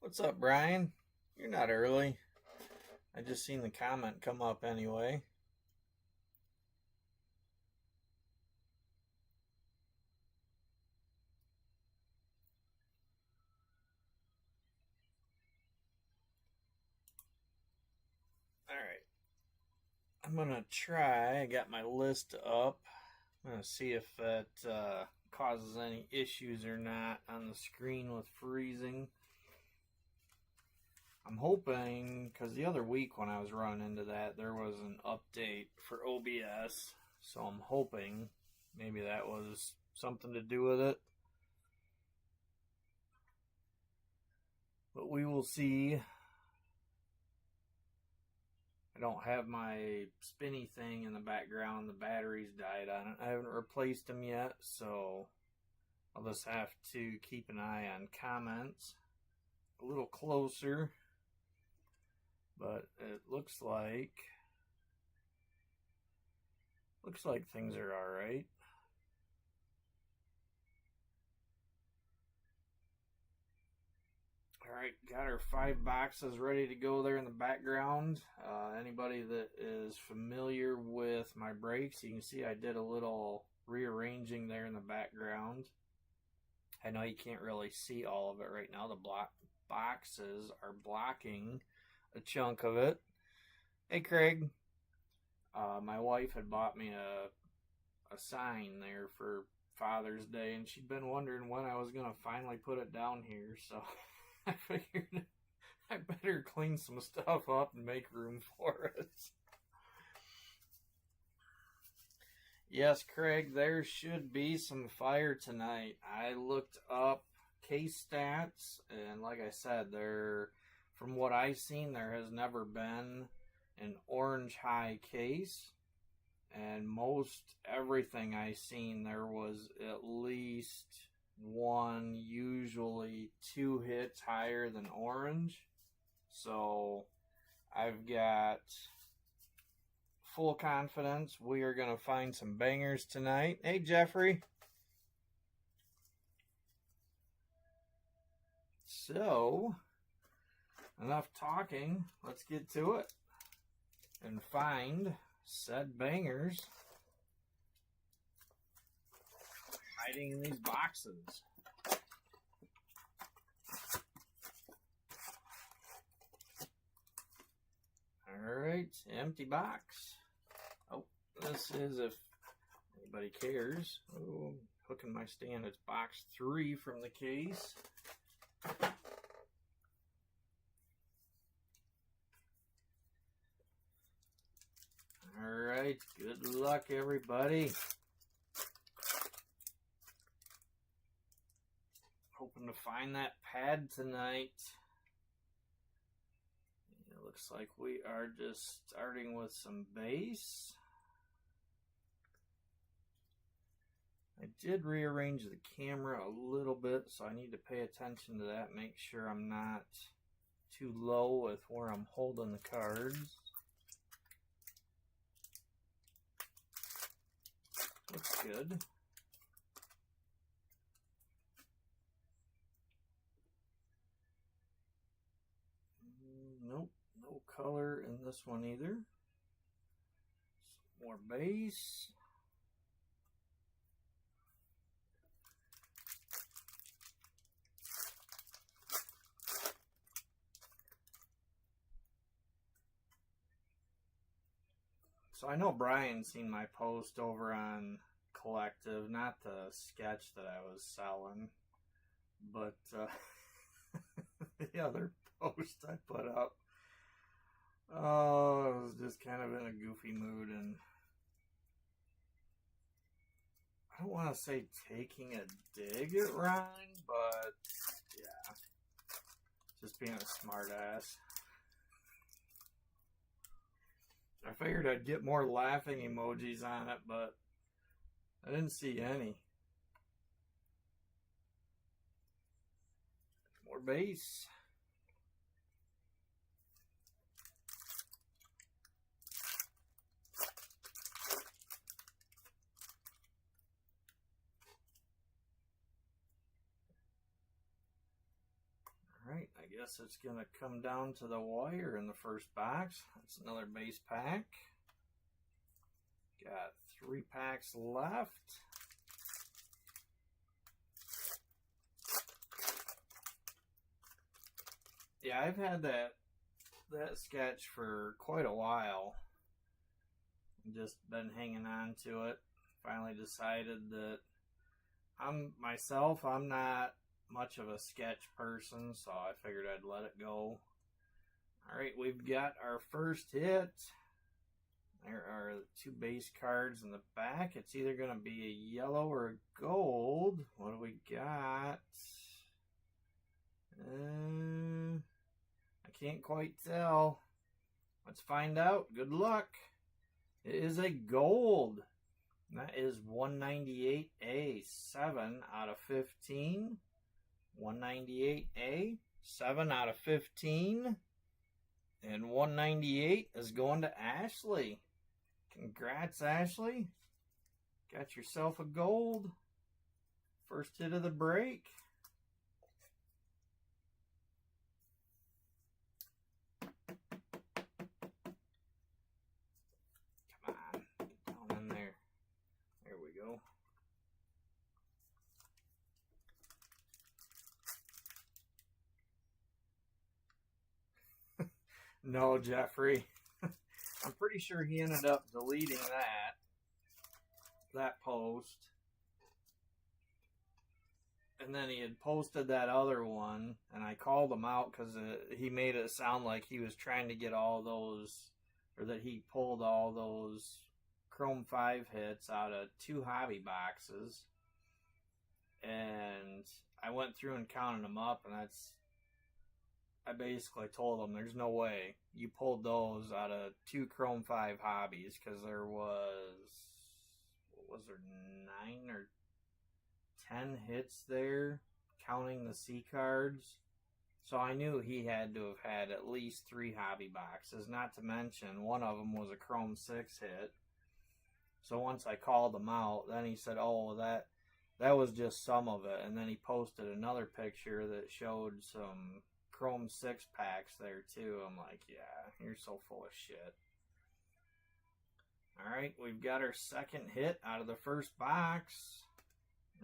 What's up, Brian? You're not early. I just seen the comment come up anyway. Alright. I'm going to try. I got my list up. I'm going to see if that causes any issues or not on the screen with freezing. I'm hoping, because the other week when I was running into that, there was an update for OBS. So I'm hoping maybe that was something to do with it. But we will see. I don't have my spinny thing in the background. The batteries died on it. I haven't replaced them yet, so I'll just have to keep an eye on comments a little closer. But it looks like things are all right. Alright, got our 5 boxes ready to go there in the background. Anybody that is familiar with my brakes, you can see I did a little rearranging there in the background. I know you can't really see all of it right now. The boxes are blocking a chunk of it. Hey, Craig. My wife had bought me a sign there for Father's Day, and she'd been wondering when I was going to finally put it down here, so I figured I better clean some stuff up and make room for it. Yes, Craig, there should be some fire tonight. I looked up case stats, and like I said, from what I've seen, there has never been an orange high case. And most everything I've seen, there was at least one, usually 2 hits higher than orange. So I've got full confidence we are going to find some bangers tonight. Hey, Jeffrey. So, enough talking. Let's get to it and find said bangers hiding in these boxes. Alright, empty box. Oh, this is, if anybody cares, hooking my stand, it's box 3 from the case. Alright, good luck, everybody. Hoping to find that pad tonight. It looks like we are just starting with some bass. I did rearrange the camera a little bit, so I need to pay attention to that. Make sure I'm not too low with where I'm holding the cards. Looks good. Nope, no color in this one either. Some more bass. So I know Brian's seen my post over on Collective, not the sketch that I was selling, but the other post I put up. Oh, I was just kind of in a goofy mood, and I don't want to say taking a dig at Ryan, but yeah, just being a smart ass. I figured I'd get more laughing emojis on it, but I didn't see any. More bass. Alright, I guess it's going to come down to the wire in the first box. That's another base pack. Got 3 packs left. Yeah, I've had that sketch for quite a while. Just been hanging on to it. Finally decided that I'm not much of a sketch person, so I figured I'd let it go. Alright, we've got our first hit. There are 2 base cards in the back. It's either going to be a yellow or a gold. What do we got? I can't quite tell. Let's find out. Good luck. It is a gold. That is 198A, 7 out of 15. 198A, 7 out of 15. And 198 is going to Ashley. Congrats, Ashley. Got yourself a gold. First hit of the break. Come on, get down in there. There we go. No, Jeffrey. I'm pretty sure he ended up deleting that post. And then he had posted that other one, and I called him out because he made it sound like he was trying to get all those, or that he pulled all those Chrome 5 hits out of 2 hobby boxes. And I went through and counted them up, and I basically told him there's no way you pulled those out of 2 Chrome 5 hobbies, because there was, what was there, 9 or 10 hits there, counting the C cards. So I knew he had to have had at least 3 hobby boxes, not to mention one of them was a Chrome 6 hit. So once I called him out, then he said, oh, that was just some of it. And then he posted another picture that showed some Chrome 6 packs there too. I'm like, yeah, you're so full of shit. Alright, we've got our second hit out of the first box.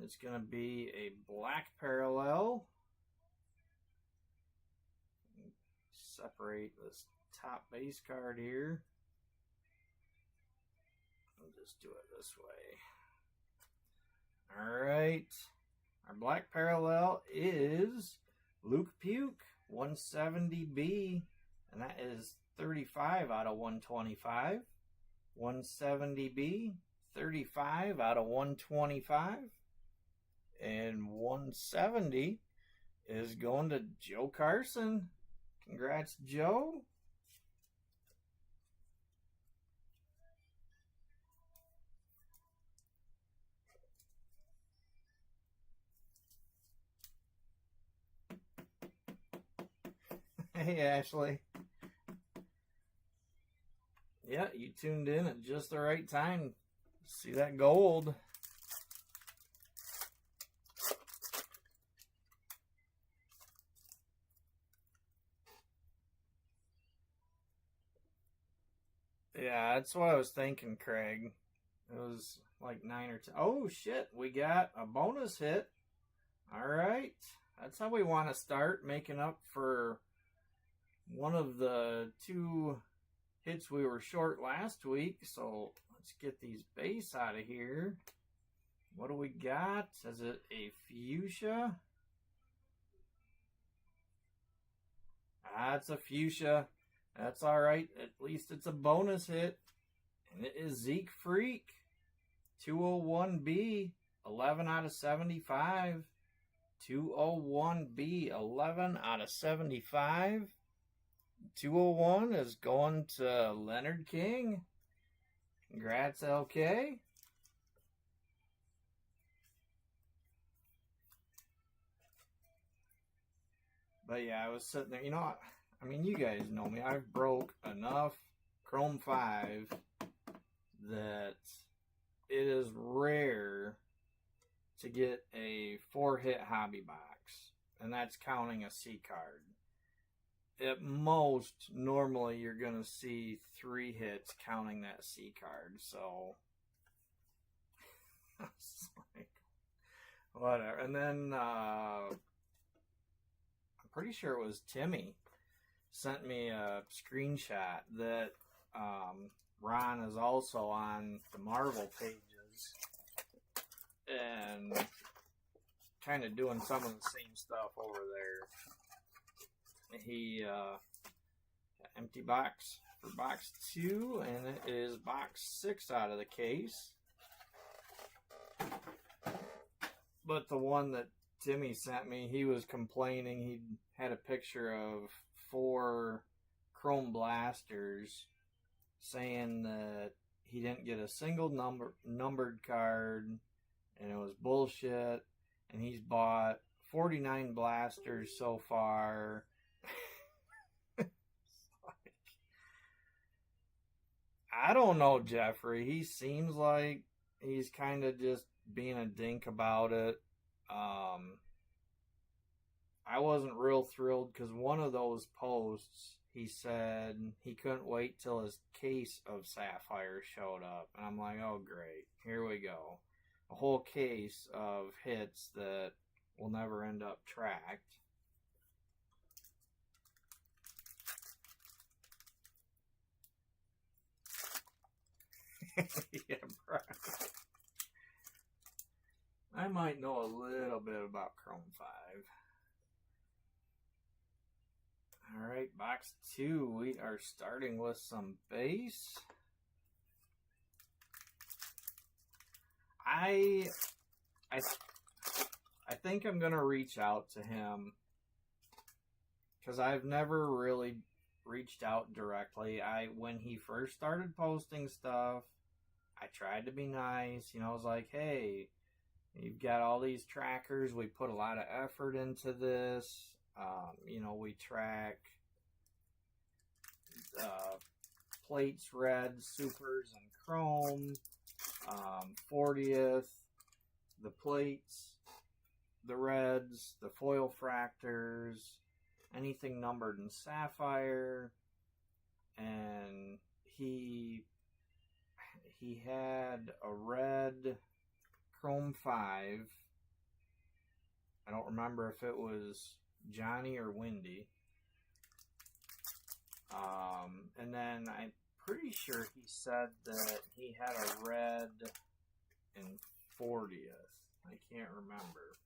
It's going to be a black parallel. Separate this top base card here. I'll just do it this way. Alright, our black parallel is Luke Puke, 170B, and that is 35 out of 125. 170B, 35 out of 125. And 170 is going to Joe Carson. Congrats, Joe. Hey, Ashley. Yeah, you tuned in at just the right time. See that gold. Yeah, that's what I was thinking, Craig. It was like 9 or 10. Oh, shit. We got a bonus hit. All right. That's how we want to start, making up for one of the 2 hits we were short last week. So let's get these base out of here. What do we got? Is it a fuchsia? Ah, it's a fuchsia. That's all right. At least it's a bonus hit. And it is Zeke Freak. 201B. 11 out of 75. 201B. 11 out of 75. 201 is going to Leonard King. Congrats, LK. But yeah, I was sitting there. You know, I mean, you guys know me. I've broke enough Chrome 5 that it is rare to get a 4-hit hobby box. And that's counting a C card. at most, normally you're going to see 3 hits counting that C card. So, it's like, whatever. And then, I'm pretty sure it was Timmy sent me a screenshot that Ron is also on the Marvel pages and kind of doing some of the same stuff over there. He empty box for box 2, and it is box 6 out of the case. But the one that Timmy sent me, he was complaining. He had a picture of 4 chrome blasters, saying that he didn't get a single numbered card, and it was bullshit. And he's bought 49 blasters so far. I don't know, Jeffrey. He seems like he's kind of just being a dink about it. I wasn't real thrilled because one of those posts, he said he couldn't wait till his case of Sapphire showed up. And I'm like, oh, great. Here we go. A whole case of hits that will never end up tracked. Yeah, bro. I might know a little bit about Chrome 5. Alright, box 2. We are starting with some base. I think I'm going to reach out to him because I've never really reached out directly. When he first started posting stuff, I tried to be nice. You know, I was like, hey, you've got all these trackers. We put a lot of effort into this. You know, we track plates, reds, supers, and chrome. 40th, the plates, the reds, the foil fractors, anything numbered in Sapphire. And he had a red Chrome 5. I don't remember if it was Johnny or Wendy. And then I'm pretty sure he said that he had a red in 40th. I can't remember.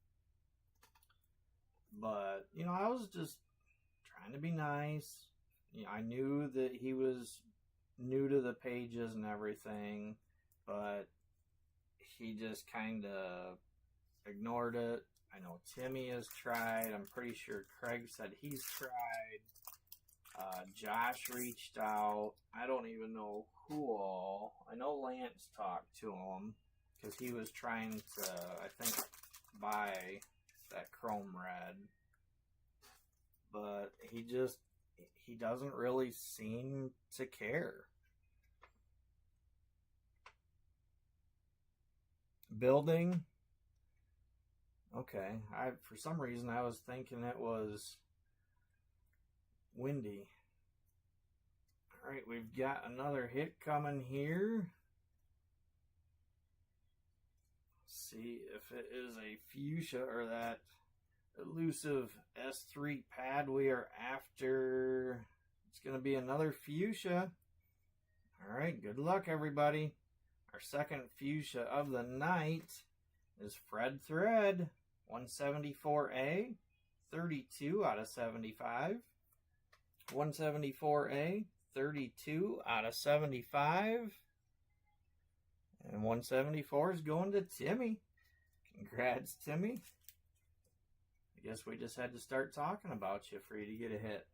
But, you know, I was just trying to be nice. You know, I knew that he was new to the pages and everything, but he just kind of ignored it. I know Timmy has tried. I'm pretty sure Craig said he's tried. Josh reached out. I don't even know who all. I know Lance talked to him because he was trying to, I think, buy that chrome red. But he doesn't really seem to care. Building. Okay. For some reason I was thinking it was Windy. Alright, we've got another hit coming here. Let's see if it is a fuchsia or that elusive S3 pad we are after. It's going to be another fuchsia. Alright, good luck everybody. Our second fuchsia of the night is Fred Thread, 174A, 32 out of 75. 174A, 32 out of 75. And 174 is going to Timmy. Congrats, Timmy. I guess we just had to start talking about you for you to get a hit.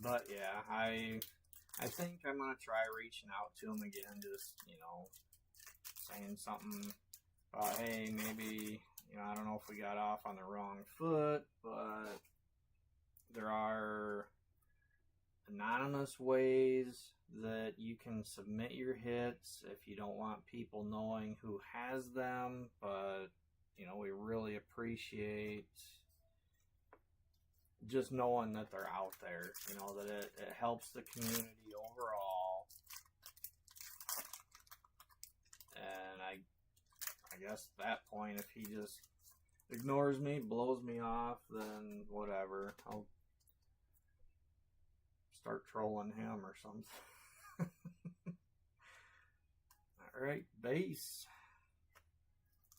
But yeah, I think I'm going to try reaching out to him again, just, you know, saying something about, hey, maybe, you know, I don't know if we got off on the wrong foot, but there are anonymous ways that you can submit your hits if you don't want people knowing who has them, but you know, we really appreciate just knowing that they're out there, you know, that it helps the community overall. And I guess at that point, if he just ignores me, blows me off, then whatever, I'll start trolling him or something. Alright, base.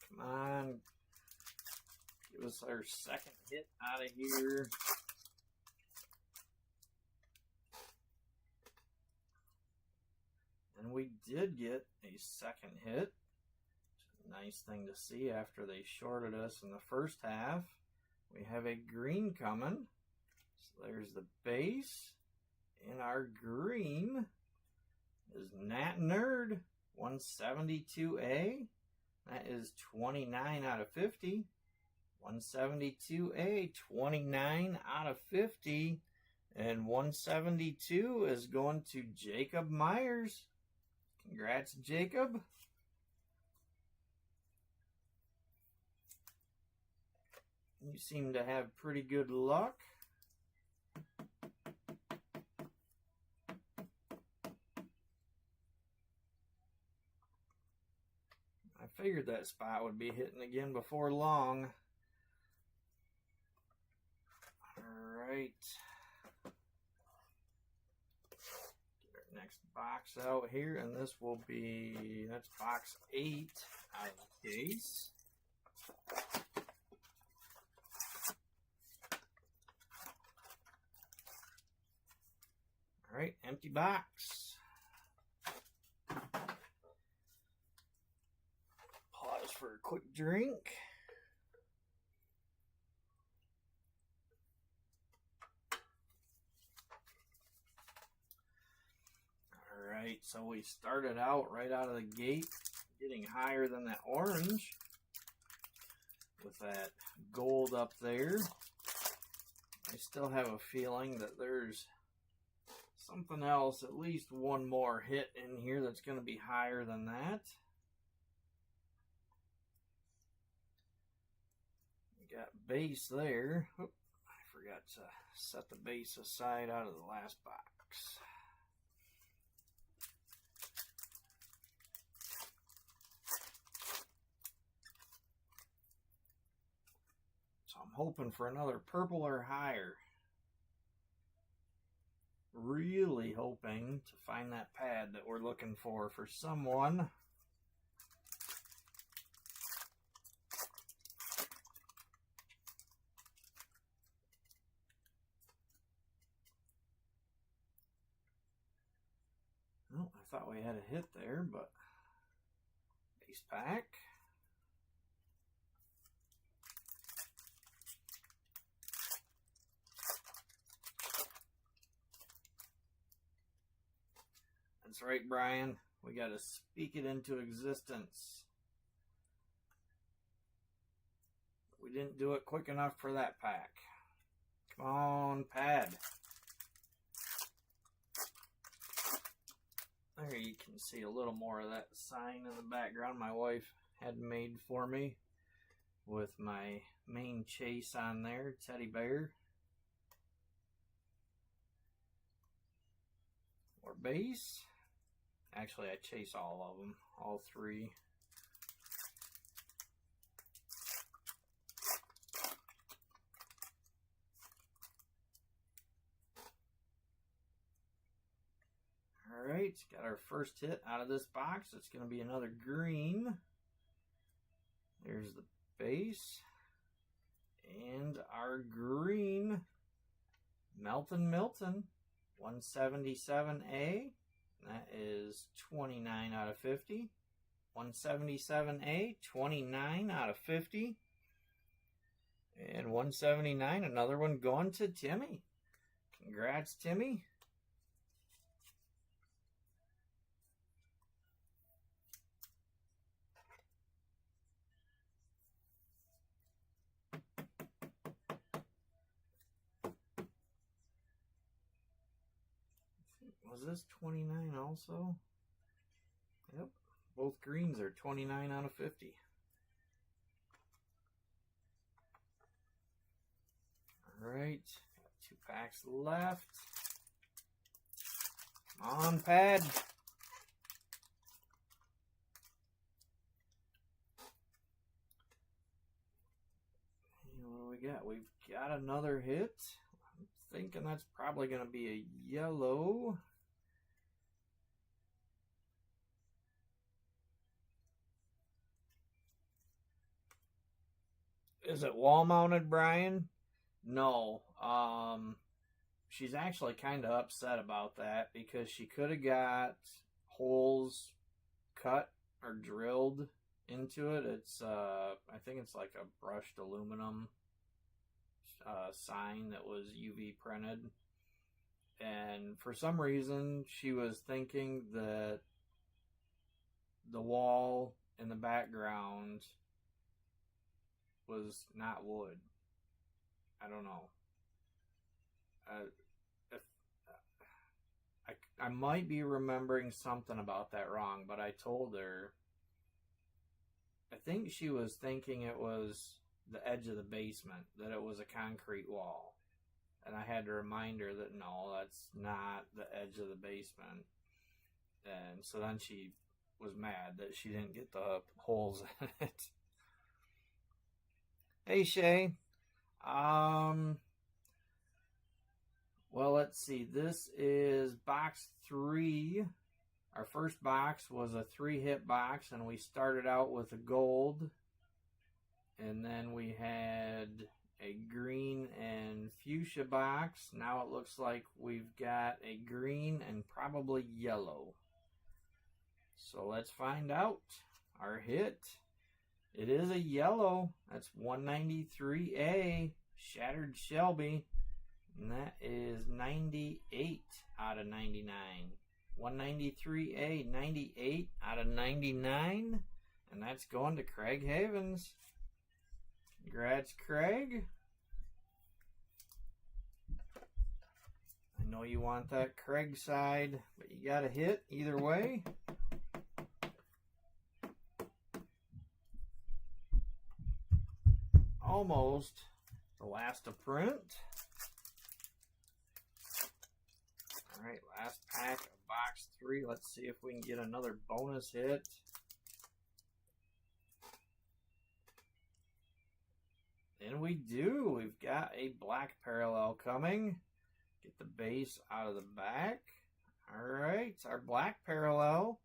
Come on. Give us our second hit out of here. And we did get a second hit. Nice thing to see after they shorted us in the first half. We have a green coming. So there's the base. And our green is Nat Nerd 172A. That is 29 out of 50. 172A, 29 out of 50. And 172 is going to Jacob Myers. Congrats, Jacob. You seem to have pretty good luck. I figured that spot would be hitting again before long. Alright. Get our next box out here, and this will be, that's box 8 out of the case. Alright, empty box. Pause for a quick drink. Alright, so we started out right out of the gate getting higher than that orange with that gold up there. I still have a feeling that there's something else, at least one more hit in here that's going to be higher than that. We got base there. Oop, I forgot to set the base aside out of the last box. So I'm hoping for another purple or higher. Really hoping to find that pad that we're looking for someone. Oh, I thought we had a hit there, but base pack. That's right, Brian. We got to speak it into existence. We didn't do it quick enough for that pack. Come on, pad. There you can see a little more of that sign in the background my wife had made for me with my main chase on there, teddy bear. Or base. Actually, I chase all of them, all three. Alright, got our first hit out of this box. It's going to be another green. There's the base. And our green, Milton, 177A. That is 29 out of 50. 177A, 29 out of 50. And 179, another one going to Timmy. Congrats, Timmy. is this 29 also? Yep, both greens are 29 out of 50. Alright, 2 packs left. Come on, pad. What do we got? We've got another hit. I'm thinking that's probably going to be a yellow. Is it wall mounted, Brian? No. She's actually kind of upset about that because she could have got holes cut or drilled into it. It's I think it's like a brushed aluminum sign that was UV printed, and for some reason she was thinking that the wall in the background was not wood. I don't know. I might be remembering something about that wrong, but I told her, I think she was thinking it was the edge of the basement, that it was a concrete wall. And I had to remind her that no, that's not the edge of the basement. And so then she was mad that she didn't get the holes in it. Hey, Shay. Well, let's see. This is box 3. Our first box was a 3-hit box, and we started out with a gold. And then we had a green and fuchsia box. Now it looks like we've got a green and probably yellow. So let's find out our hit. It is a yellow. That's 193A, Shattered Shelby. And that is 98 out of 99. 193A, 98 out of 99. And that's going to Craig Havens. Congrats, Craig. I know you want that Craig side, but you got a hit either way. Almost the last to print. Alright, last pack of box 3. Let's see if we can get another bonus hit. And we do. We've got a black parallel coming. Get the base out of the back. Alright, our black parallel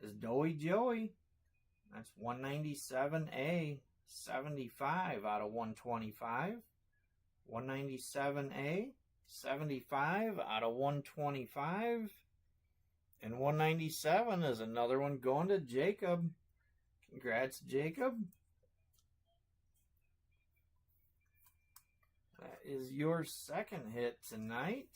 is Doughy Joey. That's 197A, 75 out of 125. 197A, 75 out of 125. And 197 is another one going to Jacob. Congrats, Jacob. That is your second hit tonight.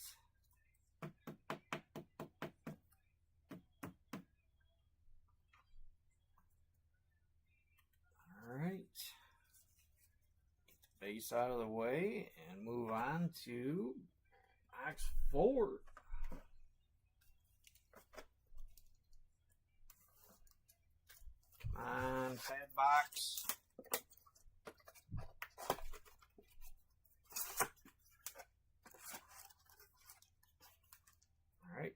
Alright. Get the base out of the way and move on to box 4. Come on, pad box. Alright,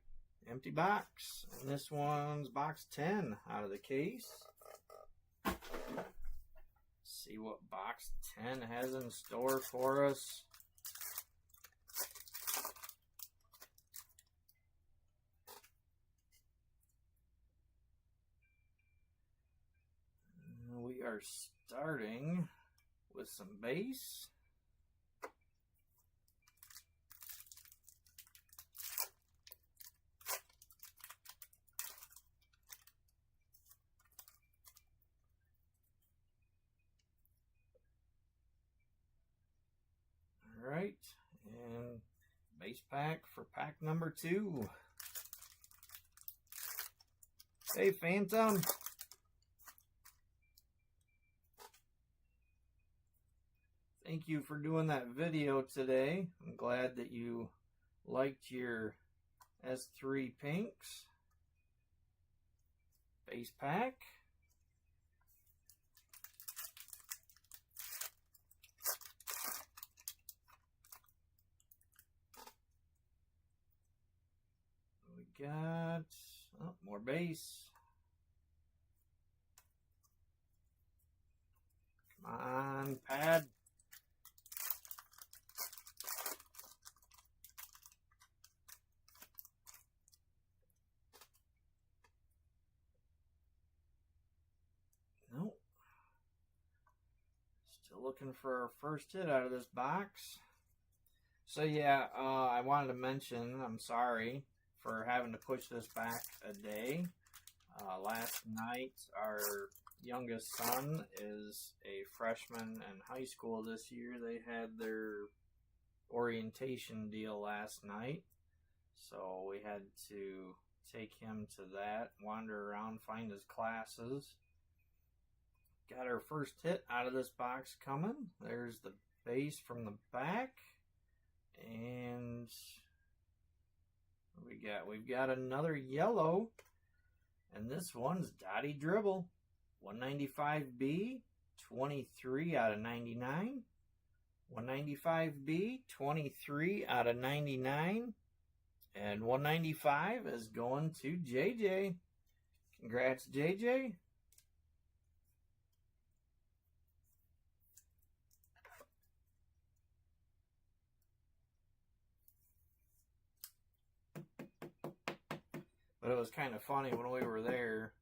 empty box. And this one's box 10 out of the case. See what box 10 has in store for us. We are starting with some base. Alright, and base pack for pack number 2. Hey, Phantom. Thank you for doing that video today. I'm glad that you liked your has 3 pinks. Base pack. We got more base. Come on, pad. Nope. Still looking for our first hit out of this box. So yeah, I wanted to mention, I'm sorry for having to push this back a day. Last night, our youngest son is a freshman in high school this year. They had their orientation deal last night, so we had to take him to that, wander around, find his classes. Got our first hit out of this box coming. There's the base from the back. And we've got another yellow. And this one's Dottie Dribble. 195B, 23 out of 99. 195B, 23 out of 99. And 195 is going to JJ. Congrats, JJ. But it was kind of funny when we were there.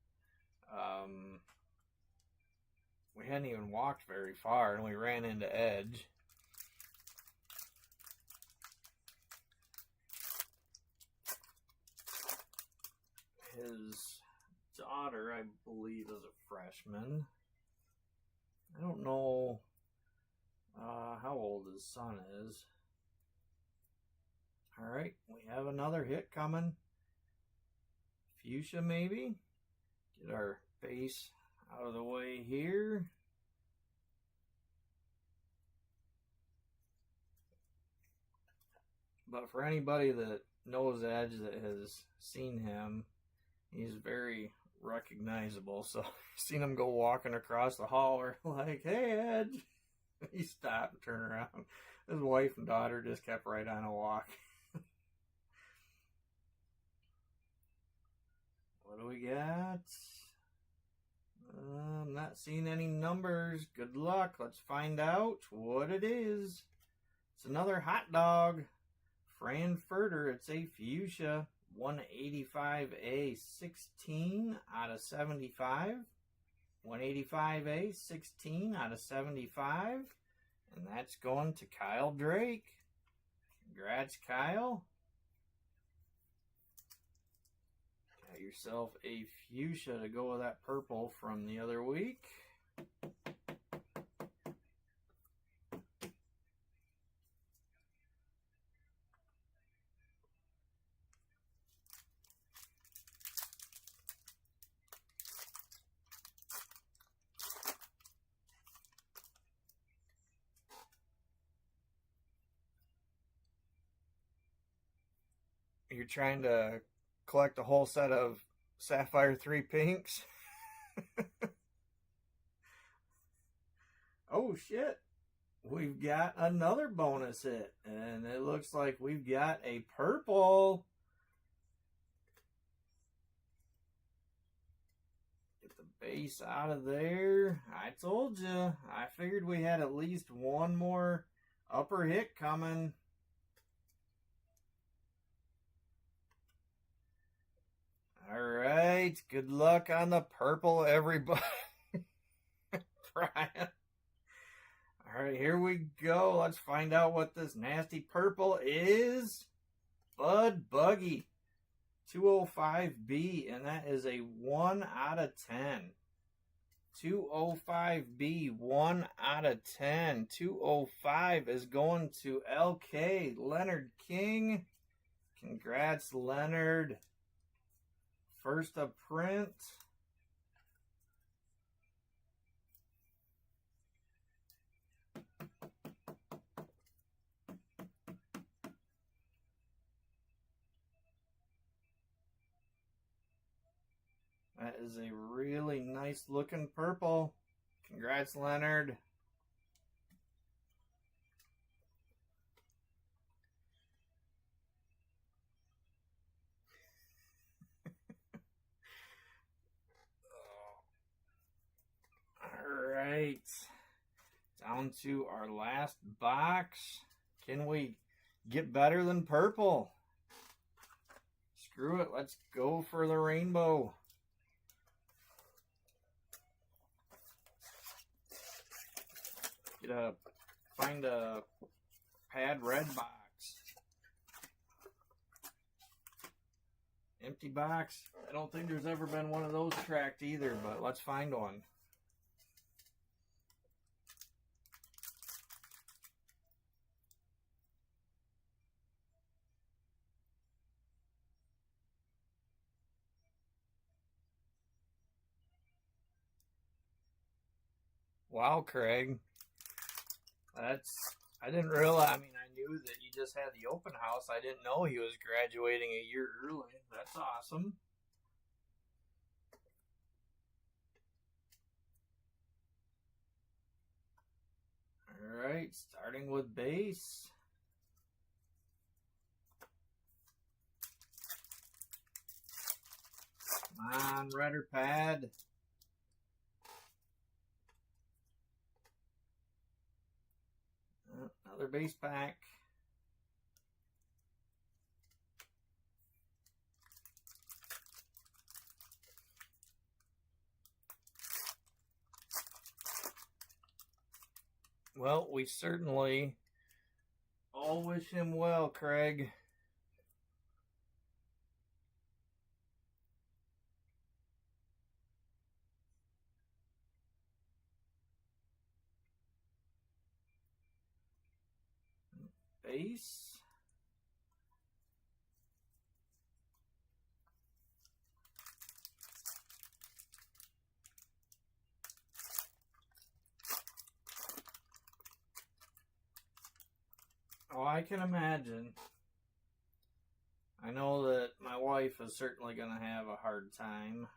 We hadn't even walked very far, and we ran into Edge. His daughter, I believe, is a freshman. I don't know how old his son is. All right, we have another hit coming. Fuchsia, maybe. Get our base out of the way here. But for anybody that knows Edge, that has seen him, he's very recognizable. So seen him go walking across the hall, we're like, "Hey, Edge." He stopped and turned around. His wife and daughter just kept right on a walk. What do we got? I'm not seeing any numbers. Good luck. Let's find out what it is. It's another hot dog. Frankfurter. It's a fuchsia. 185A, 16 out of 75. 185A, 16 out of 75. And that's going to Kyle Drake. Congrats, Kyle. Got yourself a fuchsia to go with that purple from the other week. You're trying to collect a whole set of Sapphire 3 pinks. Oh shit. We've got another bonus hit. And it looks like we've got a purple. Get the base out of there. I told you. I figured we had at least one more upper hit coming. Alright, good luck on the purple, everybody. Brian. Alright, here we go. Let's find out what this nasty purple is. Bud Buggy. 205B, and that is a 1 out of 10. 205B, 1 out of 10. 205 is going to LK, Leonard King. Congrats, Leonard. First a print. is a really nice looking purple. Congrats, Leonard. Alright. Down to our last box. Can we get better than purple? Screw it, let's go for the rainbow. Find a pad red box. Empty box. I don't think there's ever been one of those cracked either, but let's find one. Wow, Craig. I didn't realize, I mean, I knew that you just had the open house. I didn't know he was graduating a year early. That's awesome. Alright, starting with base. Come on, redder pad. Another base pack. Well, we certainly all wish him well, Craig. Base. Oh, I can imagine. I know that my wife is certainly going to have a hard time.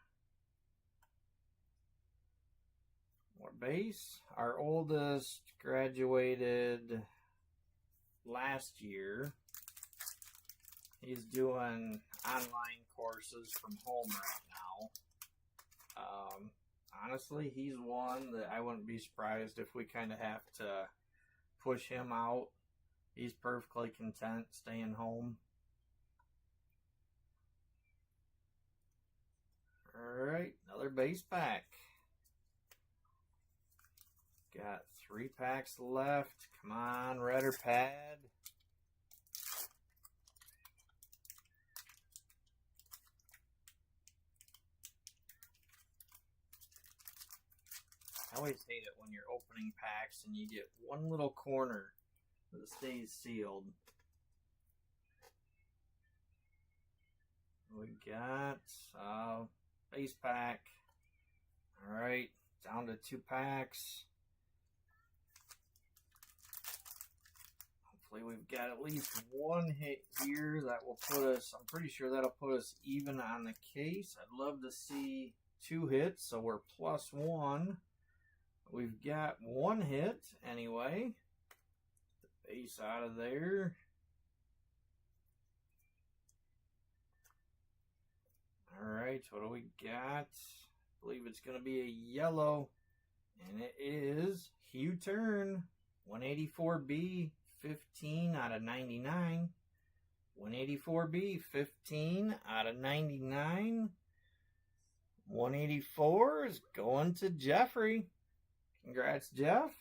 More base. Our oldest graduated last year. He's doing online courses from home right now. Honestly, he's one that I wouldn't be surprised if we kind of have to push him out. He's perfectly content staying home. Alright, another base pack. Got 3 packs left. Come on, redder pad. I always hate it when you're opening packs and you get one little corner that stays sealed. We got base pack. Alright, down to 2 packs. Hopefully we've got at least one hit here that will put us, I'm pretty sure that'll put us even on the case. I'd love to see 2 hits, so we're +1. We've got 1 hit anyway. The base out of there. Alright, what do we got? I believe it's going to be a yellow. And it is Hugh Turn. 184B, 15 out of 99. 184B, 15 out of 99. 184 is going to Jeffrey. Congrats, Jeff.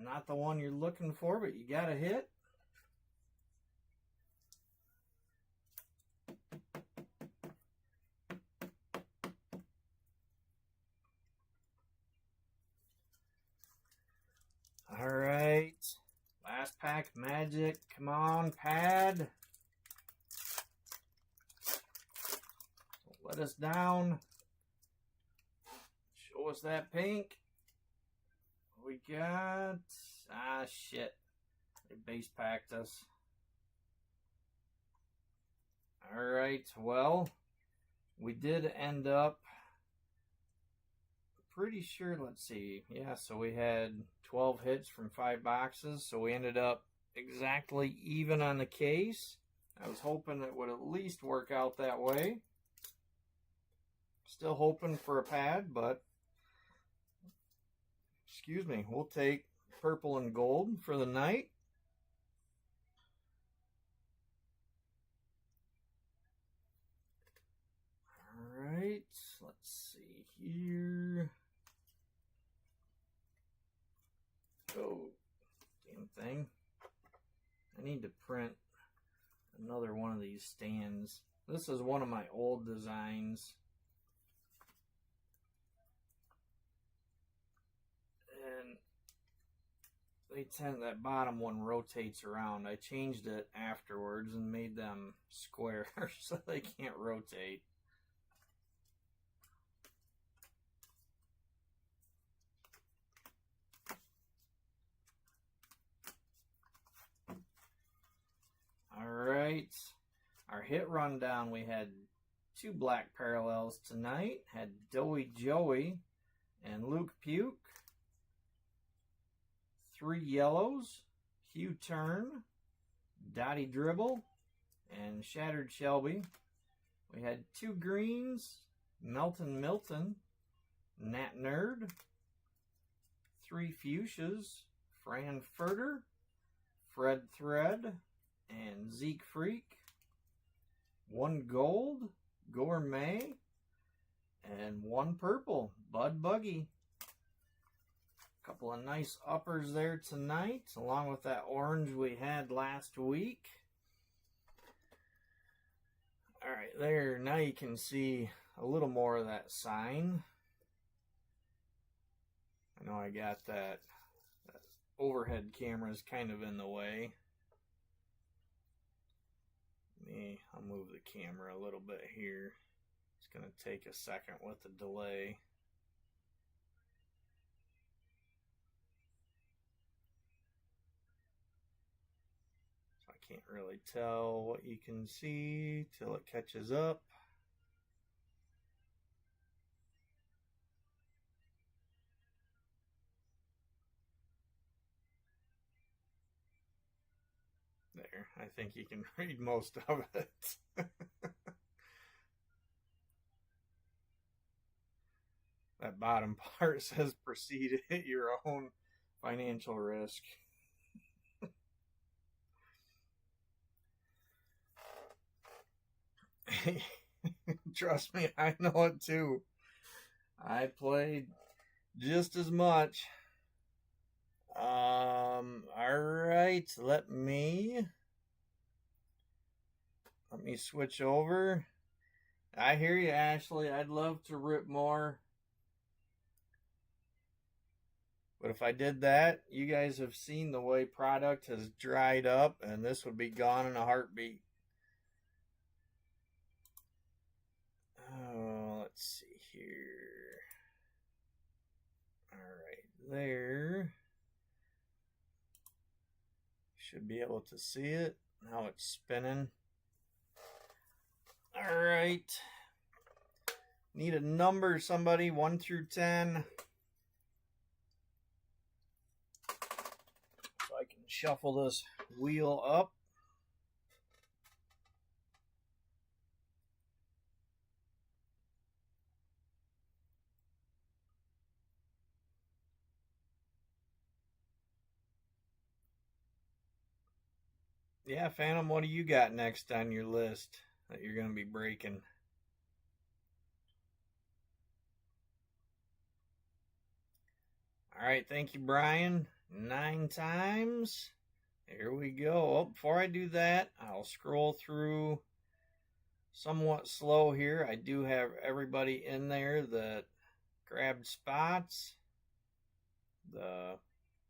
Not the one you're looking for, but you got a hit. All right. Last pack magic. Come on, pad. Don't let us down. Show us that pink. We got... Ah, shit. They base packed us. Alright, well, We did end up, pretty sure, let's see, yeah, so we had 12 hits from 5 boxes, so we ended up exactly even on the case. I was hoping it would at least work out that way. Still hoping for a pad, but excuse me, we'll take purple and gold for the night. All right, let's see here. Oh, damn thing. I need to print another one of these stands. This is one of my old designs. And that bottom one rotates around. I changed it afterwards and made them square so they can't rotate. All right, our hit rundown, we had 2 black parallels tonight. Had Doughy Joey and Luke Puke. 3 yellows, Hugh Turn, Dottie Dribble, and Shattered Shelby. We had 2 greens, Melton Milton, Nat Nerd, 3 fuchsias, Fran Furter, Fred Thread, and Zeke Freak. 1 gold, Gourmet, and 1 purple, Bud Buggy. Couple of nice uppers there tonight, along with that orange we had last week. All right, there, now you can see a little more of that sign. I know I got that overhead camera is kind of in the way. I'll move the camera a little bit here. It's going to take a second with the delay. Can't really tell what you can see till it catches up. There, I think you can read most of it. That bottom part says proceed at your own financial risk. Trust me, I know it too. I played just as much. Alright, let me switch over. I hear you, Ashley. I'd love to rip more. But if I did that, you guys have seen the way product has dried up, and this would be gone in a heartbeat. Oh, let's see here. All right, there. Should be able to see it. Now it's spinning. All right. Need a number, somebody, 1 through 10. So I can shuffle this wheel up. Yeah, Phantom, what do you got next on your list that you're going to be breaking? All right, thank you, Brian. 9 times. Here we go. Oh, before I do that, I'll scroll through somewhat slow here. I do have everybody in there that grabbed spots. The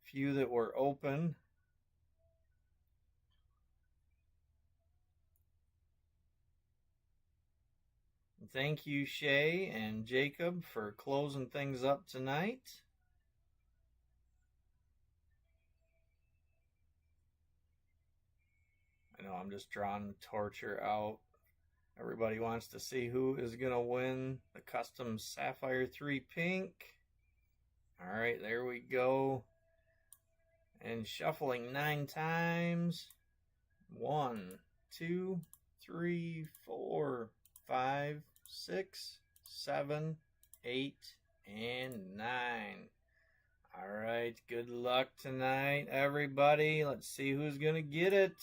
few that were open. Thank you, Shay and Jacob, for closing things up tonight. I know I'm just drawing the torture out Everybody wants to see who is going to win the custom Sapphire 3 pink. All right, there we go. And shuffling 9 times. 1, 2, 3, 4, 5, 6, 7, 8, and 9. All right, good luck tonight, everybody. Let's see who's going to get it.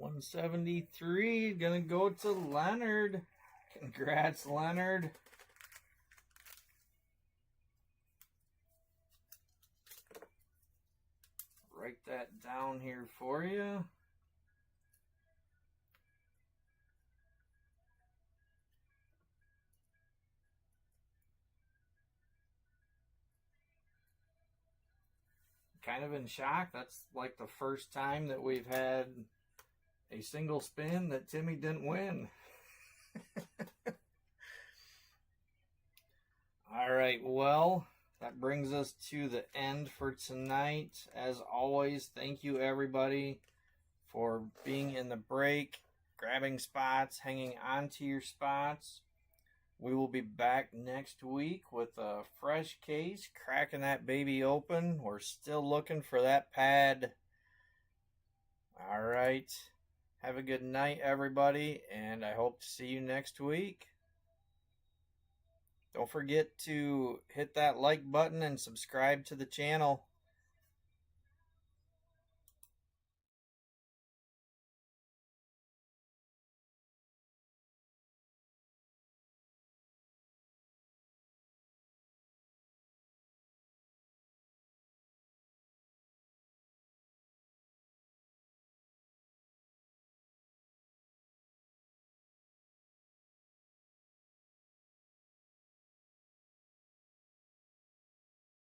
$173 gonna go to Leonard. Congrats, Leonard. Write that down here for you. Kind of in shock. That's like the first time that we've had a single spin that Timmy didn't win. All right, well, that brings us to the end for tonight. As always, thank you everybody for being in the break, grabbing spots, hanging on to your spots. We will be back next week with a fresh case, cracking that baby open. We're still looking for that pad. All right. Have a good night, everybody, and I hope to see you next week. Don't forget to hit that like button and subscribe to the channel.